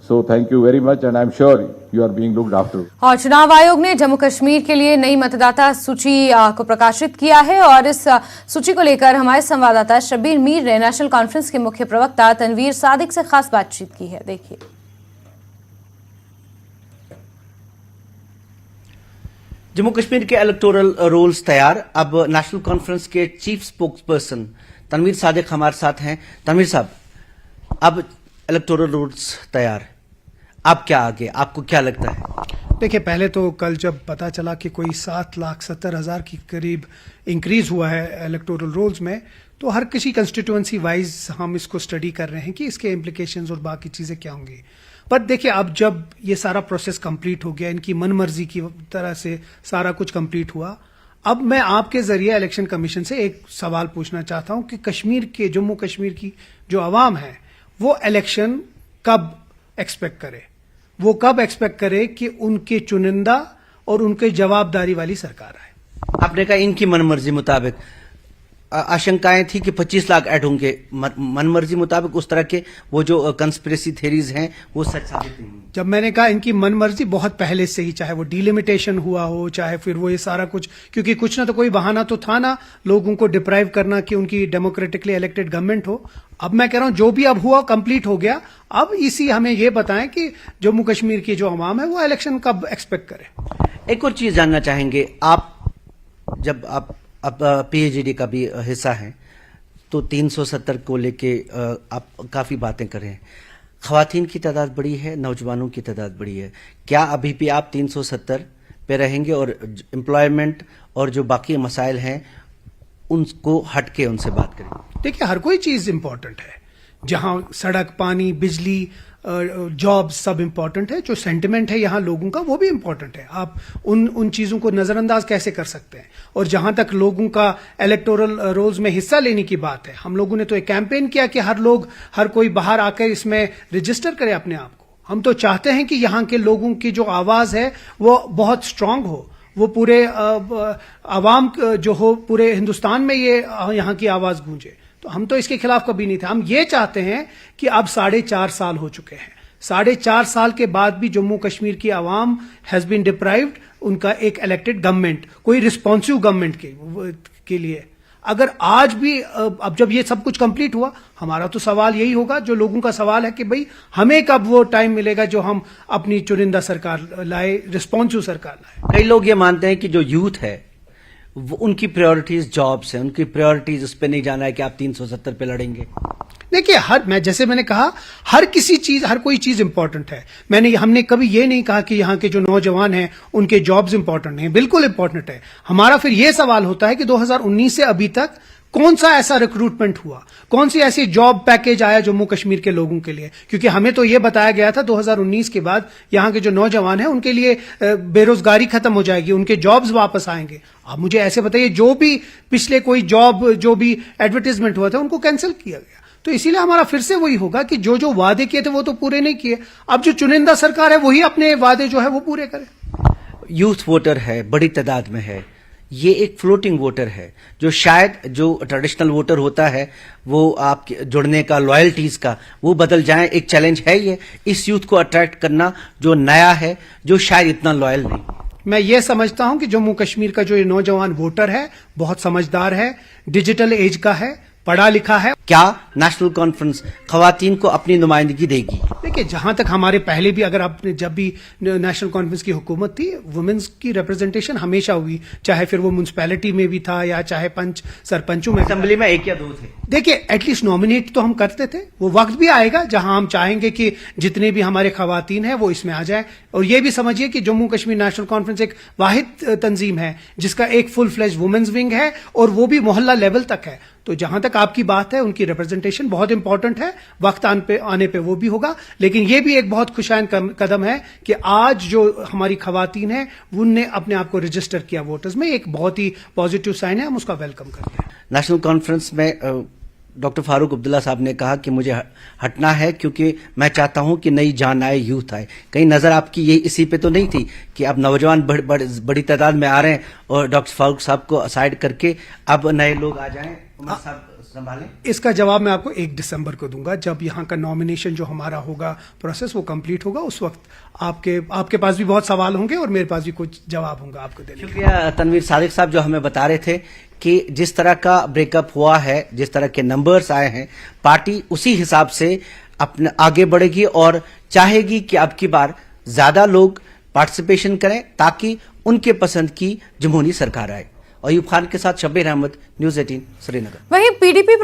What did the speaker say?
So thank you very much, and I'm sure you are being looked after. और चुनाव आयोग ने जम्मू कश्मीर के लिए नई मतदाता सूची को प्रकाशित किया है और इस सूची को लेकर हमारे संवाददाता शब्बीर मीर ने नेशनल कॉन्फ्रेंस के मुख्य प्रवक्ता तनवीर सादिक से खास बातचीत की है। देखिए। जम्मू कश्मीर के इलेक्टोरल रोल्स तैयार। अब नेशनल कॉन्फ्रेंस के chief spokesperson Tanvir Sadiq हमारे साथ हैं। तनवीर साहब, अब इलेक्टोरल रोल्स तैयार, अब क्या आगे, आपको क्या लगता है? देखिए, पहले तो कल जब पता चला कि कोई 7,70,000 के करीब इंक्रीज हुआ है इलेक्टोरल रोल्स में, तो हर किसी कंस्टिट्यूएंसी वाइज हम इसको स्टडी कर रहे हैं कि इसके इम्प्लीकेशंस और बाकी चीजें क्या होंगी। पर देखिए, अब जब ये सारा प्रोसेस कंप्लीट हो गया, इनकी मनमर्जी की तरह से सारा कुछ कंप्लीट हुआ, अब मैं आपके जरिए इलेक्शन कमीशन से एक सवाल पूछना चाहता हूं कि जम्मू कश्मीर की जो आवाम है वो इलेक्शन कब एक्सपेक्ट करे, वो कब एक्सपेक्ट करे कि उनके चुनिंदा और उनके जवाबदारी वाली सरकार आए। आपने कहा इनकी मनमर्जी मुताबिक, आशंकाएं थी कि 25 लाख ऐड होंगे, मनमर्जी मुताबिक उस तरह के वो जो कंस्पिरेसी थ्योरीज हैं वो सच साबित नहीं। जब मैंने कहा इनकी मनमर्जी, बहुत पहले से ही, चाहे वो डिलिमिटेशन हुआ हो, चाहे फिर वो ये सारा कुछ, क्योंकि कुछ ना तो कोई बहाना तो था ना लोगों को डिप्राइव करना कि उनकी डेमोक्रेटिकली इलेक्टेड गवर्नमेंट हो। अब मैं कह रहा हूं जो भी अब हुआ कंप्लीट हो गया। अब इसी हमें ये बताएं कि जम्मू कश्मीर की जो अवाम है वो इलेक्शन कब एक्सपेक्ट करे। एक और चीज जानना चाहेंगे, जब आप पीएचडी का भी हिस्सा हैं तो 370 को लेके आप काफी बातें करें। खवातीन की तादाद बड़ी है, नौजवानों की तादाद बड़ी है, क्या अभी भी आप 370 पे रहेंगे और एम्प्लॉयमेंट और जो बाकी मसाइल हैं उनको हटके उनसे बात करेंगे? देखिए, हर कोई चीज इंपॉर्टेंट है, जहां सड़क, पानी, बिजली, जॉब सब इंपॉर्टेंट है। जो सेंटिमेंट है यहाँ लोगों का वो भी इंपॉर्टेंट है। आप उन चीजों को नजरअंदाज कैसे कर सकते हैं। और जहां तक लोगों का इलेक्टोरल रोल्स में हिस्सा लेने की बात है, हम लोगों ने तो एक कैंपेन किया कि हर कोई बाहर आकर इसमें रजिस्टर करे अपने आप को। हम तो चाहते हैं कि यहाँ के लोगों की जो आवाज है वो बहुत स्ट्रांग हो, वो पूरे आवाम जो हो, पूरे हिंदुस्तान में ये यहाँ की आवाज गूंजे। तो हम तो इसके खिलाफ कभी नहीं थे। हम ये चाहते हैं कि अब 4.5 साल हो चुके हैं, 4.5 साल के बाद भी जम्मू कश्मीर की आवाम हैज बीन डिप्राइव्ड उनका एक इलेक्टेड गवर्नमेंट, कोई रिस्पॉन्सिव गवर्नमेंट के लिए। अगर आज भी अब जब ये सब कुछ कंप्लीट हुआ, हमारा तो सवाल यही होगा, जो लोगों का सवाल है कि भाई हमें कब वो टाइम मिलेगा जो हम अपनी चुनिंदा सरकार लाए, रिस्पॉन्सिव सरकार लाए। कई लोग ये मानते हैं कि जो यूथ है वो उनकी प्रायोरिटीज जॉब्स है, उनकी प्रायोरिटीज उस पर नहीं जाना है कि आप 370 पे लड़ेंगे। देखिए, जैसे मैंने कहा, हर कोई चीज इंपॉर्टेंट है। हमने कभी ये नहीं कहा कि यहाँ के जो नौजवान हैं उनके जॉब्स इंपॉर्टेंट नहीं, बिल्कुल इंपॉर्टेंट है। हमारा फिर ये सवाल होता है कि 2019 से अभी तक कौन सा ऐसा रिक्रूटमेंट हुआ, कौन सी ऐसी जॉब पैकेज आया जम्मू कश्मीर के लोगों के लिए। क्योंकि हमें तो ये बताया गया था 2019 के बाद यहाँ के जो नौजवान हैं उनके लिए बेरोजगारी खत्म हो जाएगी, उनके जॉब्स वापस आएंगे। आप मुझे ऐसे बताइए, जो भी पिछले कोई जॉब, जो भी एडवर्टीजमेंट हुआ था उनको कैंसिल किया गया। तो इसीलिए हमारा फिर से वही होगा कि जो वादे किए थे वो तो पूरे नहीं किए। अब जो चुनिंदा सरकार है वही अपने वादे जो है वो पूरे करे। यूथ वोटर है, बड़ी तादाद में है, ये एक फ्लोटिंग वोटर है, जो शायद जो ट्रेडिशनल वोटर होता है वो आपके जुड़ने का, लॉयल्टीज का, वो बदल जाए। एक चैलेंज है ये, इस यूथ को अट्रैक्ट करना जो नया है, जो शायद इतना लॉयल नहीं। मैं ये समझता हूं कि जम्मू कश्मीर का जो ये नौजवान वोटर है बहुत समझदार है, डिजिटल एज का है, पढ़ा लिखा है। क्या नेशनल कॉन्फ्रेंस खवातीन को अपनी नुमाइंदगी देगी? देखिए, जहां तक हमारे पहले भी, अगर आपने जब भी नेशनल कॉन्फ्रेंस की हुकूमत थी, वुमेन्स की रिप्रेजेंटेशन हमेशा हुई, चाहे फिर वो म्युनिसिपैलिटी में भी था या चाहे सरपंचों में। असेंबली में 1 या 2 थे। देखिए, एटलीस्ट नॉमिनेट तो हम करते थे। वो वक्त भी आएगा जहां हम चाहेंगे कि जितने भी हमारे खवातीन हैं वो इसमें आ जाए। और ये भी समझिए कि जम्मू कश्मीर नेशनल कॉन्फ्रेंस एक वाहिद तंजीम है जिसका एक फुल फ्लेज वुमेन्स विंग है और वो भी मोहल्ला लेवल तक है। तो जहां तक आपकी बात है, उनकी रिप्रेजेंटेशन बहुत इंपॉर्टेंट है, वक्त आने पे वो भी होगा। लेकिन ये भी एक बहुत खुशाइन कदम है कि आज जो हमारी खवातीन है उनने अपने आप को रजिस्टर किया वोटर्स में, एक बहुत ही पॉजिटिव साइन है, हम उसका वेलकम करते हैं। नेशनल कॉन्फ्रेंस में डॉक्टर फारूक अब्दुल्ला साहब ने कहा कि मुझे हटना है क्योंकि मैं चाहता हूं कि नई जान आए, यूथ आए। कहीं नजर आपकी ये इसी पे तो नहीं थी कि अब नौजवान बड़ी तादाद में आ रहे हैं और डॉक्टर फारूक साहब को असाइड करके अब नए लोग आ जाएं? संभालें? इसका जवाब मैं आपको 1 दिसंबर को दूंगा, जब यहाँ का नॉमिनेशन जो हमारा होगा प्रोसेस वो कंप्लीट होगा। उस वक्त आपके पास भी बहुत सवाल होंगे और मेरे पास भी कुछ जवाब होंगे आपको देने के। शुक्रिया तनवीर सादिक साहब, जो हमें बता रहे थे कि जिस तरह का ब्रेकअप हुआ है, जिस तरह के नंबर्स आए हैं, पार्टी उसी हिसाब से अपने आगे बढ़ेगी और चाहेगी कि अब की बार ज्यादा लोग पार्टिसिपेशन करें ताकि उनके पसंद की जमहूरी सरकार आए। अयूब खान के साथ शब्बीर अहमद, न्यूज़ 18 श्रीनगर। वहीं पीडीपी